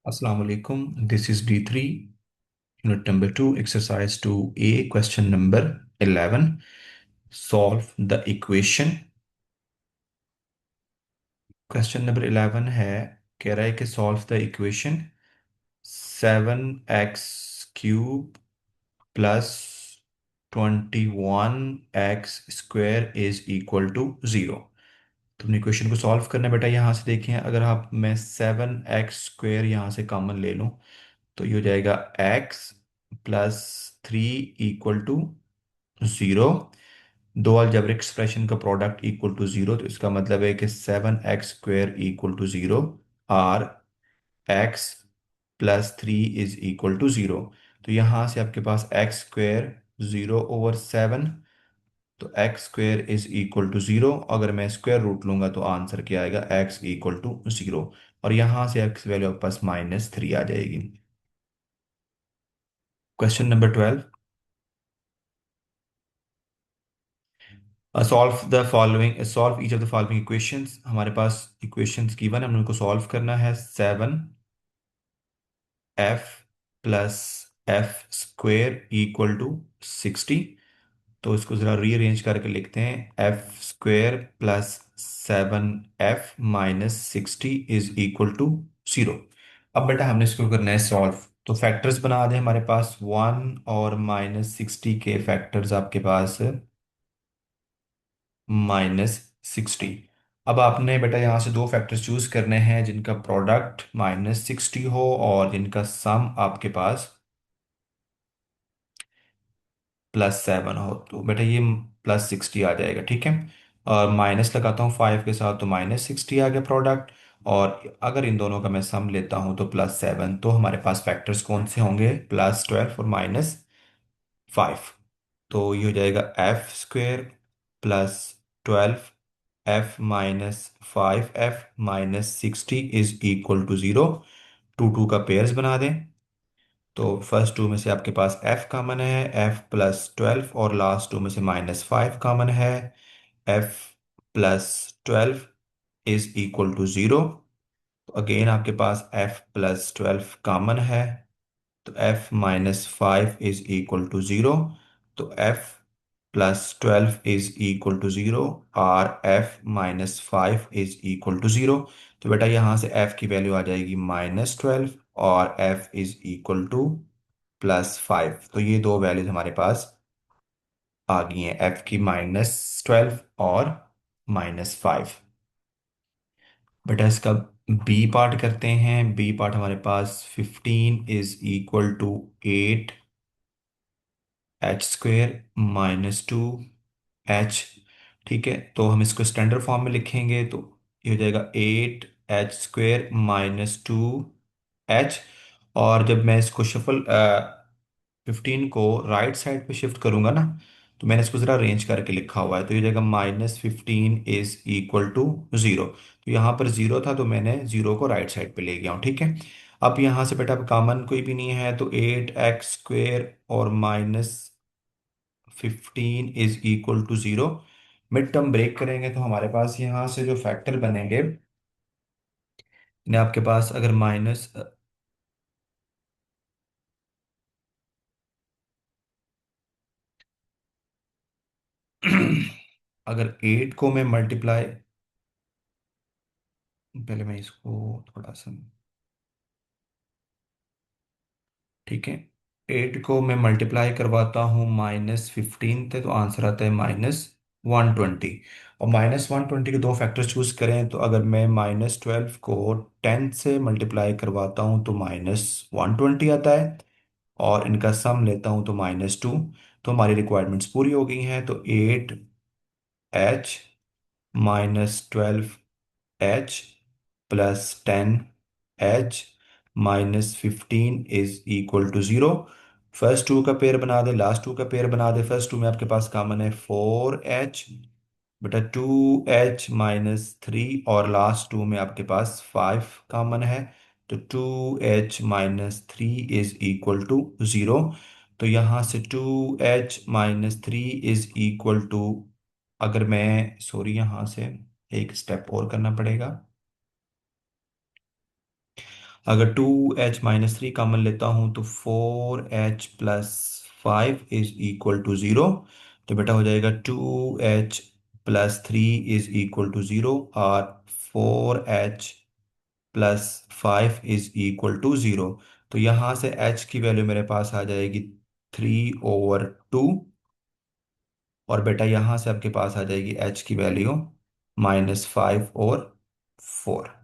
Assalamu alaikum. This is D3, unit number 2, exercise 2A, question number 11. Solve the equation. Question number 11 है, कह रहा है कि solve the equation 7x cube plus 21x square is equal to 0. तुमने equation को solve करना है बेटा। यहाँ से देखें, अगर आप मैं 7x स्क्वेयर यहाँ से कॉमन ले लूँ तो ये हो जाएगा x प्लस 3 इक्वल टू 0। दो अलजेब्रिक एक्सप्रेशन का प्रोडक्ट इक्वल टू 0, तो इसका मतलब है कि 7x स्क्वेयर इक्वल टू 0 और x plus 3 is equal to 0। तो यहाँ से आपके पास x स्क्वेयर 0/7, तो x square is equal to 0। अगर मैं स्क्वायर रूट लूंगा तो आंसर क्या आएगा, x इक्वल टू 0। और यहाँ से x वैल्यू आपके पास -3 आ जाएगी। Question number 12। Solve the following, solve each of the following equations. हमारे पास इक्वेशंस गिवन है, हमने उनको सॉल्व करना है। 7f plus F square equal to 60। तो इसको ज़रा रीअरेंज करके लिखते हैं, F square plus 7f minus 60 is equal to 0। अब बेटा हमने इसको करना है सॉल्व। तो फैक्टर्स बना दें, हमारे पास 1 और -60 के फैक्टर्स आपके पास -60। अब आपने बेटा यहाँ से दो फैक्टर्स चूज करने हैं जिनका प्रोडक्ट -60 हो और जिनका सम आपके पास +7 हो। तो बेटा ये +60 आ जाएगा, ठीक है। और माइनस लगाता हूँ 5 के साथ, तो -60 आ गया प्रोडक्ट। और अगर इन दोनों का मैं सम लेता हूँ तो +7। तो हमारे पास फैक्टर्स कौन से होंगे, +12 और -5। तो ये हो जाएगा F square plus 12f-5f-60 is equal to 0। Two two का पेयर्स बना दें। तो फर्स्ट टू में से आपके पास f कॉमन है, f प्लस 12, और लास्ट टू में से -5 कॉमन है। f plus 12 is equal to 0। तो अगेन आपके पास f प्लस 12 कॉमन है, तो f minus 5 is equal to 0। तो f plus 12 is equal to 0 और f minus 5 is equal to 0। तो बेटा यहाँ से f की वैल्यू आ जाएगी -12 और f इज इक्वल टू +5। तो ये दो वैल्यूज हमारे पास आ गई हैं, f की -12 और -5। बेटा इसका बी पार्ट करते हैं। बी पार्ट हमारे पास 15 is equal to 8h² - 2h। ठीक है, तो हम इसको स्टैंडर्ड फॉर्म में लिखेंगे तो ये हो जाएगा 8h² - 2h। और जब मैं इसको शफल 15 को राइट साइड पे शिफ्ट करूंगा ना, तो मैंने इसको ज़रा अरेंज करके लिखा हुआ है, तो ये हो जाएगा -15 इज इक्वल टू 0। तो यहाँ पर 0 था तो मैंने 0 को राइट साइड पे ले गया हूँ, ठीक है। अब यहाँ से बेटा कॉमन कोई भी नहीं है, तो 8x² और -15 is equal to 0। Mid term break करेंगे तो हमारे पास यहाँ से जो फैक्टर बनेंगे, इन्हें आपके पास अगर माइनस अगर 8 को मैं मल्टीप्लाई, पहले मैं इसको थोड़ा सा, ठीक है, 8 को मैं मल्टीप्लाई करवाता हूँ -15 से, तो आंसर आता है -120। और -120 के दो फैक्टर्स चूज करें, तो अगर मैं -12 को 10 से मल्टीप्लाई करवाता हूँ तो -120 आता है, और इनका सम लेता हूँ तो -2। तो हमारी रिक्वायरमेंट्स पूरी हो गई हैं। तो 8h - 12h +10h -15 is equal to 0। First two का पेयर बना दे, लास्ट टू का पेयर बना दे। फर्स्ट टू में आपके पास कॉमन है 4h, बेटा 2h - 3, और लास्ट टू में आपके पास 5 कॉमन है, तो 2h - 3 इज इक्वल टू 0। तो यहाँ से 2h - 3 इज इक्वल टू, अगर मैं सॉरी यहाँ से एक स्टेप और करना पड़ेगा। अगर 2h-3 कॉमन लेता हूँ तो 4h+5 इज इक्वल टू 0। तो बेटा हो जाएगा 2h+3 इज इक्वल टू 0 और 4h+5 इज इक्वल टू 0। तो यहाँ से h की वैल्यू मेरे पास आ जाएगी 3/2। और बेटा यहाँ से आपके पास आ जाएगी h की वैल्यू -5/4।